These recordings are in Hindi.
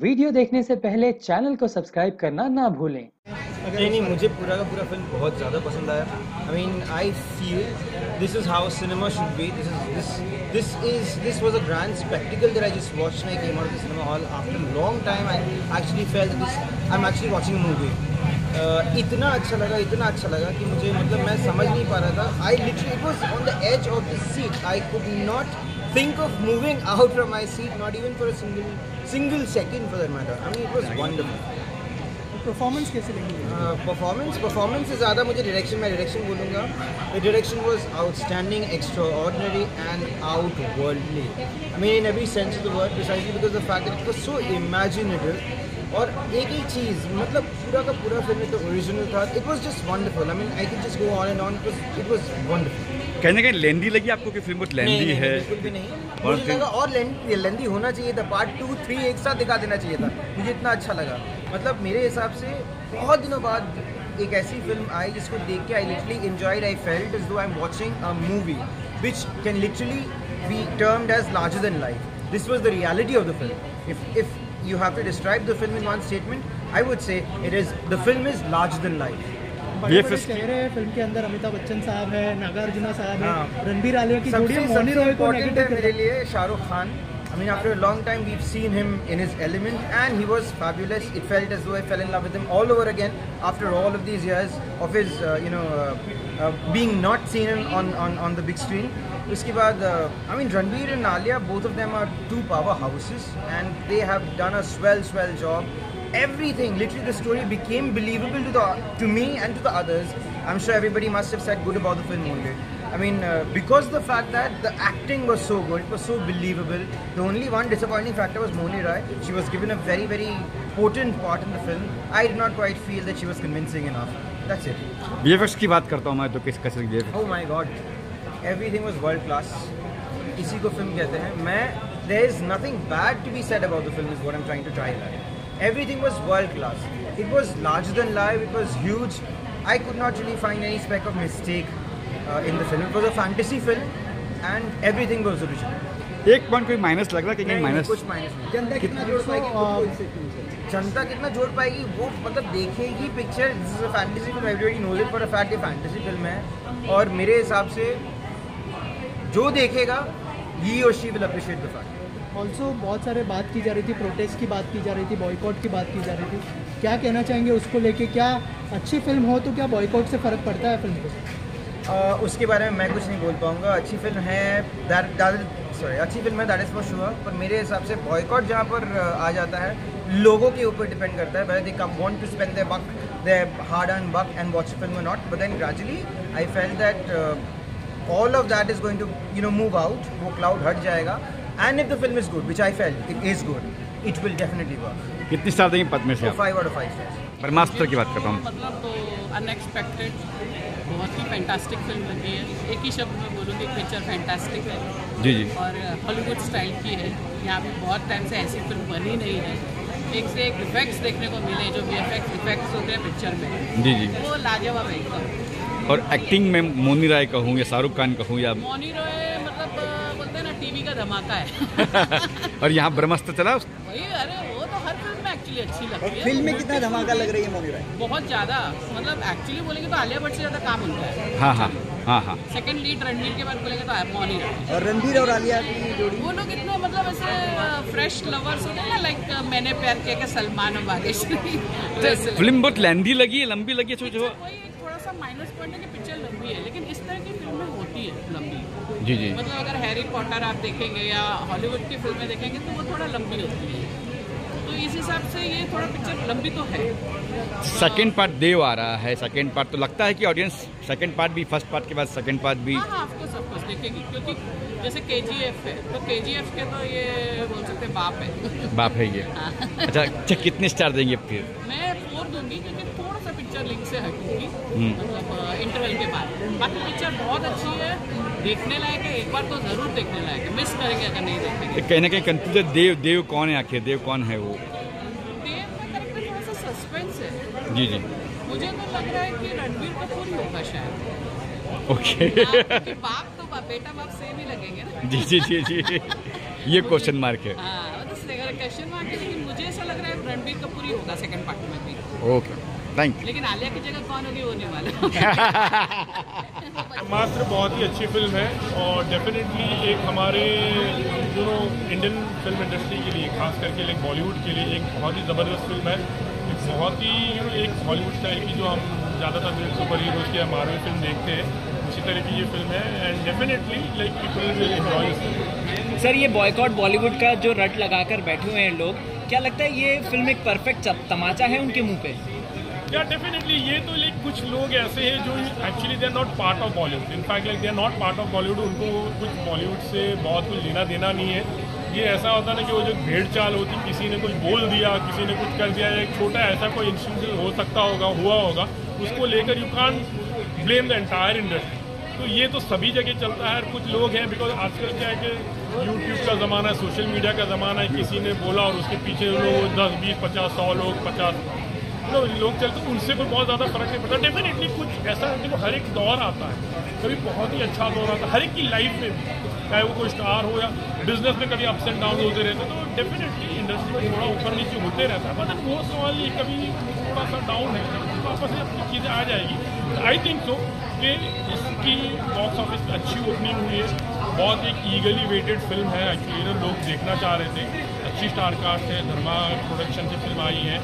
वीडियो देखने से पहले चैनल को सब्सक्राइब करना ना भूलें। नहीं, मुझे पूरा का पूरा फिल्म बहुत ज़्यादा पसंद आया। I mean I feel this is how cinema should be. This was a grand spectacled that I just watched when I came out of the cinema hall after a long time. I actually felt this I am actually watching a movie. इतना अच्छा लगा कि मुझे मतलब मैं समझ नहीं पा रहा था। I literally it was on the edge of the seat. I could not think of moving out from my seat, not even for a single second for that matter. I mean, it was wonderful. Performance कैसे लगी? परफॉर्मेंस से ज़्यादा मुझे डायरेक्शन बोलूँगा। The direction was outstanding, extraordinary and outworldly. I mean in every sense of the word, precisely because the fact that it was so imaginative. और एक ही चीज़ मतलब पूरा का पूरा फिल्म तो ओरिजिनल था। It was just wonderful. I mean I can just go on and on. It was wonderful. कहने का लेंदी लगी आपको कि फिल्म बहुत लेंदी है? बिल्कुल भी नहीं। मुझे लगा और लेंदी होना चाहिए था। पार्ट 2, 3 एक साथ दिखा देना चाहिए था। मुझे इतना अच्छा लगा। मतलब मेरे हिसाब से बहुत दिनों बाद एक ऐसी फिल्म आई जिसको देख के I literally enjoyed. I felt as though I am watching a movie which can literally be termed as larger than life. This was the reality of the film. If you have to describe the film in one statement, I would say it is the film is larger than life. बड़े चेहरे हैं फिल्म के अंदर। अमिताभ बच्चन साहब है, नागार्जुना साहब है, रणबीर आलिया की जोड़ी है। मौनी रॉय को नेगेटिव मेरे लिए Shahrukh Khan. I mean, after a long time, we've seen him in his element, and he was fabulous. It felt as though I fell in love with him all over again after all of these years of his, being not seen on the big screen. उसके बाद I mean, Ranbir and Alia, both of them are two powerhouses, and they have done a swell job. Everything, literally, the story became believable to me and to the others. I'm sure everybody must have said good about the film only. I mean, because the fact that the acting was so good, it was so believable. The only one disappointing factor was Moni Rai. She was given a very potent part in the film. I did not quite feel that she was convincing enough. That's it. VFX की बात करता हूँ मैं तो किस कैसे VFX? Oh my God, everything was world class. इसी को फिल्म कहते हैं। There is nothing bad to be said about the film is what I'm trying to try that. Everything was world class. It was larger than life. It was huge. I could not really find any speck of mistake in the film. It was a fantasy film, and everything was original. एक पॉइंट कोई माइनस लग रहा है कि नहीं? माइनस कुछ माइनस नहीं। जनता कितना जोड़ पाएगी वो मतलब देखेगी picture. Fantasy film, everybody knows it for a fact ये फैंटेसी फिल्म है। और मेरे हिसाब से जो देखेगा ही और she will appreciate the fact. Also बहुत सारे बात की जा रही थी, प्रोटेस्ट की बात की जा रही थी, बॉयकॉट की बात की जा रही थी। क्या कहना चाहेंगे उसको लेके? क्या अच्छी फिल्म हो तो क्या बॉयकॉट से फ़र्क पड़ता है फिल्म को? उसके बारे में मैं कुछ नहीं बोल पाऊँगा। अच्छी फिल्म है अच्छी फिल्म है, दैट इज़ फॉर श्योर। पर मेरे हिसाब से बॉयकॉट जहाँ पर आ जाता है लोगों के ऊपर डिपेंड करता है whether they want to spend their hard-earned buck and watch a film or not. But then gradually I felt that all of that is going to move out. वो cloud हट जाएगा। And if the film is good, which I felt it is good, it will definitely work. कितनी स्टार देंगे पद्मे से? 5 out of 5 stars. ब्रह्मास्त्र की बात करता हूँ। मतलब अनएक्सपेक्टेड, बहुत ही फैंटास्टिक फिल्म लगी है। एक ही शब्द में बोलूँगी, पिक्चर फैंटास्टिक है। जी। और हॉलीवुड स्टाइल की है। यहाँ पे बहुत टाइम से ऐसी फिल्म बनी नहीं है। एक से एक इफेक्ट्स देखने को मिले, जो VFX इफेक्ट्स होते हैं पिक्चर में। जी। वो लाजवाब है एकदम। और एक्टिंग में मोनी राय कहूँ या शाहरुख खान कहूँ या मौनी रॉय, मतलब बोलते हैं ना टीवी का धमाका है। और यहाँ ब्रह्मास्त्र चला वही, अरे वो तो हर फिल्म में एक्चुअली अच्छी लगती है। फिल्म में कितना धमाका लग रही है मौनी राय? बहुत ज़्यादा। मतलब एक्चुअली बोलेंगे तो आलिया भट्ट से ज़्यादा काम उनका है। हाँ। सेकंड लीड रणबीर के बाद बोलेंगे तो मौनी राय। और रणबीर और आलिया की जोड़ी, वो लोग इतने मतलब ऐसे फ्रेश लवर्स होते हैं ना, लाइक मैंने प्यार किया, सलमान और भाग्यश्री। फिल्म बहुत लंबी लगी है जो वही एक थोड़ा सा माइनस पॉइंट है कि पिक्चर लंबी है, लेकिन इस तरह की फिल्में होती है लंबी। जी। मतलब अगर हैरी पॉटर आप देखेंगे या हॉलीवुड की फिल्में देखेंगे तो वो थोड़ा लंबी होती है। तो इस हिसाब से ये थोड़ा पिक्चर लंबी तो है। सेकंड पार्ट देव आ रहा है। सेकंड पार्ट तो लगता है कि ऑडियंस सेकंड पार्ट भी, फर्स्ट पार्ट के बाद सेकंड पार्ट भी हाँ ऑफकोर्स देखेगी, क्योंकि जैसे KGF है तो KGF के तो ये बोल सकते हैं बाप है ये। अच्छा, कितने स्टार देंगे फिर? मैं 4 दूंगी, क्योंकि थोड़ा सा पिक्चर लिंक से हटूंगी, मतलब इंटरवल के बाद। बाकी पिक्चर बहुत अच्छी है, देखने लायक है। एक बार तो जरूर देखने लायक है, मिस करेंगे अगर नहीं देखेंगे। कहीं ना कहीं कंफ्यूजन देव कौन है आखिर? देव कौन है वो? देव का कैरेक्टर थोड़ा सा सस्पेंस है। जी। मुझे तो लग रहा है कि रणबीर कपूर ही होगा शायद। ओके। बाप तो बेटा बाप सेम ही लगेंगे ना। जी। ये क्वेश्चन मार्क है। हाँ, क्वेश्चन मार्क है, लेकिन मुझे ऐसा लग रहा है रणबीर कपूर ही होगा सेकंड पार्ट में भी। ओके, थैंक लेकिन आलिया की जगह कौन होगी वो नहीं मालूम। मात्र बहुत ही अच्छी फिल्म है और डेफिनेटली एक हमारे इंडियन फिल्म इंडस्ट्री के लिए, खास करके लाइक बॉलीवुड के लिए एक बहुत ही ज़बरदस्त फिल्म है। एक बहुत ही एक हॉलीवुड स्टाइल की जो हम ज़्यादातर सुपर हीरोज़ की मार्वल फिल्म देखते हैं, उसी तरह की ये फिल्म है and definitely like people will enjoy this film. Sir, ये बॉयकॉट बॉलीवुड का जो रट लगाकर बैठे हुए हैं लोग, क्या लगता है ये फिल्म एक परफेक्ट तमाचा है उनके मुंह पे? या डेफिनेटली ये तो लाइक कुछ लोग ऐसे हैं जो actually they are not part of Bollywood, in fact like they are not part of Bollywood, उनको कुछ बॉलीवुड से बहुत कुछ लेना देना नहीं है। ये ऐसा होता ना कि वो जो भेड़ चाल होती, किसी ने कुछ बोल दिया, किसी ने कुछ कर दिया, एक छोटा ऐसा कोई इंसिडेंट हो सकता होगा, हुआ होगा, उसको लेकर you can't blame the entire industry. तो ये तो सभी जगह चलता है। कुछ लोग हैं बिकॉज आजकल क्या है कि यूट्यूब का ज़माना है, सोशल मीडिया का ज़माना है, किसी ने बोला और उसके पीछे लोग 10, 20, 50, 100 लोग 50 लोग चलते, उनसे कोई बहुत ज़्यादा फर्क नहीं पड़ता। डेफिनेटली कुछ ऐसा है कि हर एक दौर आता है, कभी बहुत ही अच्छा दौर आता है हर एक की लाइफ में भी, चाहे वो कोई स्टार हो या बिजनेस में कभी अप्स एंड डाउन होते रहते हैं। तो डेफिनेटली इंडस्ट्री में थोड़ा ऊपर नीचे होते रहता है, बट वो सवाल ये कभी थोड़ा सा डाउन है, वापस से अपनी चीज़ें आ जाएगी। आई थिंक सो कि इसकी बॉक्स ऑफिस अच्छी ओपनिंग हुई है, बहुत एक ईगली वेटेड फिल्म है एक्चुअली, लोग देखना चाह रहे थे। अच्छी स्टार कास्ट है, धर्मा प्रोडक्शन से फिल्म आई है,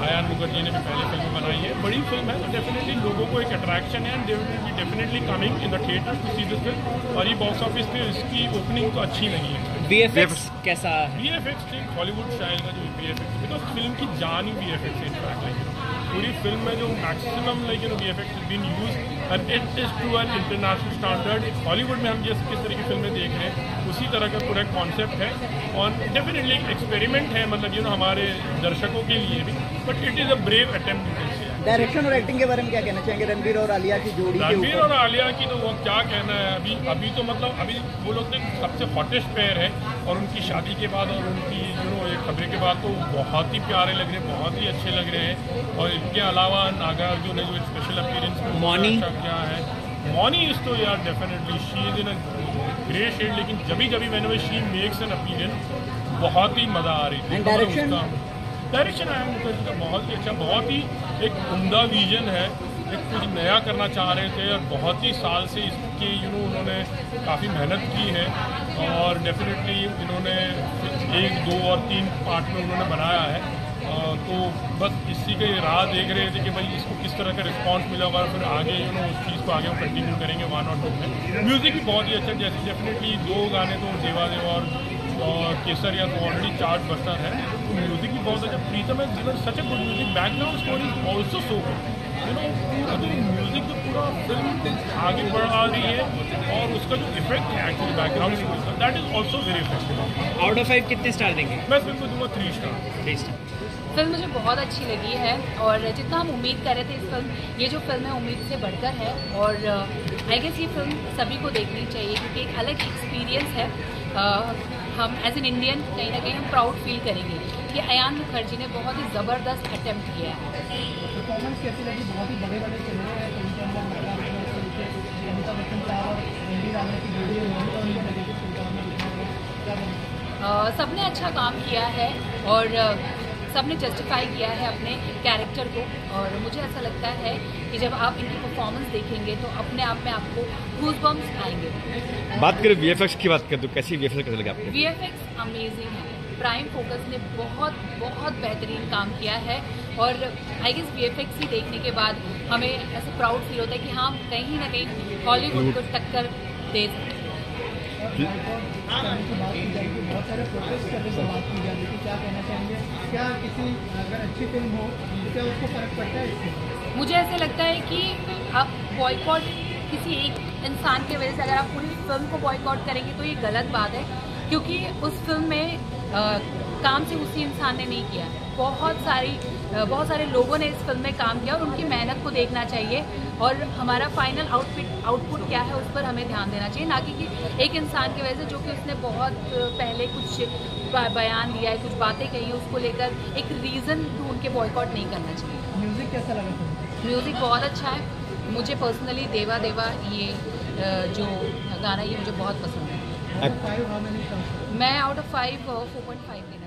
आयान मुखर्जी ने भी पहले फिल्म बनाई है, बड़ी फिल्म है। तो डेफिनेटली लोगों को एक अट्रैक्शन है and they will be definitely coming in the theatre to see this film. और ये बॉक्स ऑफिस पे इसकी ओपनिंग तो अच्छी नहीं है। VFX कैसा है? VFX ठीक हॉलीवुड स्टाइल का जो VFX, बिकॉज फिल्म की जान ही VFX है। इनफैक्ट लाइक पूरी फिल्म में जो maximum like VFX is been use and it is to an international standard. Hollywood में हम जिस किस तरह की फिल्में देख रहे हैं उसी तरह का पूरा कॉन्सेप्ट है और डेफिनेटली एक एक्सपेरिमेंट है, मतलब हमारे दर्शकों के लिए भी, but it is a brave attempt. Direction और एक्टिंग के बारे में क्या कहना चाहेंगे रणबीर और आलिया की जोड़ी के रणबीर ऊपर? और आलिया की तो वो क्या कहना है, अभी तो मतलब अभी वो लोग तो सबसे हॉटेस्ट पेयर है और उनकी शादी के बाद और उनकी एक खबरें के बाद तो बहुत ही प्यारे लग रहे हैं, बहुत ही अच्छे लग रहे हैं। और इनके अलावा नागार्जुन ने जो एक स्पेशल अपीयरेंस मौनी क्या है, मौनी इज तो यार definitely she is in a grey shade, लेकिन जब मैंने शी मेक्स एन अपीयरेंस बहुत ही मज़ा आ रही थी। डायरेक्शन आयान मुखर्जी का बहुत ही अच्छा, बहुत ही एक उम्दा विजन है, एक कुछ नया करना चाह रहे थे और बहुत ही साल से इसके उन्होंने काफ़ी मेहनत की है और डेफिनेटली इन्होंने 1, 2 और 3 पार्ट में उन्होंने बनाया है। तो बस इसी के राह देख रहे थे कि भाई इसको किस तरह का रिस्पांस मिला और फिर आगे उस चीज़ को आगे हम कंटिन्यू करेंगे 1 और 2 में। म्यूज़िक भी बहुत ही अच्छा, जैसे डेफिनेटली 2 गाने तो देवा देवा और केसर या तो ऑलरेडी चार्ट बस्टर है, तो म्यूज़िक भी बहुत अच्छा। प्रीतम है जिन्होंने such a good music, background score is also so good, पूरा जो म्यूज़िक जो पूरा फिल्म आगे बढ़ा रही है और उसका जो इफेक्ट है एक्चुअली बैकग्राउंड स्कोर का, that is also very effective. Out of 5 कितने स्टार देंगे? मैं फिल्म को दूंगा 3 स्टार। 3 स्टार। फिल्म मुझे बहुत अच्छी लगी है और जितना हम उम्मीद कर रहे थे इस फिल्म, ये जो फिल्म है उम्मीद से बढ़कर है और आई गेस ये फिल्म सभी को देखनी चाहिए क्योंकि एक अलग एक्सपीरियंस है। हम एज एन इंडियन कहीं ना कहीं हम प्राउड फील करेंगे कि आयान मुखर्जी ने बहुत ही ज़बरदस्त अटेम्प्ट किया है। परफॉर्मेंस कैसी लगी? बहुत ही बड़े चले हैं फिल्म के अंदर, अमिताभ बच्चन साहब और रणबीर आलिया की जोड़ी सबने अच्छा काम किया है और सबने जस्टिफाई किया है अपने कैरेक्टर को और मुझे ऐसा लगता है कि जब आप इनकी परफॉर्मेंस देखेंगे तो अपने आप में आपको गूज़बम्प्स आएंगे। बात करें VFX की, बात करें तो कैसी VFX कैसे लगा आपको? VFX अमेजिंग है। प्राइम फोकस ने बहुत बेहतरीन काम किया है और आई गेस VFX ही देखने के बाद हमें ऐसे प्राउड फील होता है कि हाँ कहीं ना कहीं हॉलीवुड को टक्कर दे सकते हैं। बहुत सारे प्रोटेस्ट करने की बात की जाती है, क्या कहना चाहेंगे? क्या किसी अगर अच्छी फिल्म हो तो क्या उसको फर्क पड़ता है इससे? मुझे ऐसे लगता है कि आप बॉयकॉट किसी एक इंसान की वजह से अगर आप पूरी फिल्म को बॉयकॉट करेंगे तो ये गलत बात है क्योंकि उस फिल्म में काम से उसी इंसान ने नहीं किया। बहुत सारे लोगों ने इस फिल्म में काम किया और उनकी मेहनत को देखना चाहिए और हमारा फाइनल आउटपुट क्या है उस पर हमें ध्यान देना चाहिए, ना कि एक इंसान की वजह से जो कि उसने बहुत पहले कुछ बयान दिया है, कुछ बातें कही है, उसको लेकर एक रीज़न ढूंढ के बॉयकॉट नहीं करना चाहिए। म्यूज़िक कैसा लगा? म्यूज़िक बहुत अच्छा है। मुझे पर्सनली देवा देवा ये जो गाना ये मुझे बहुत पसंद है। मैं आउट ऑफ 5 4.5 देना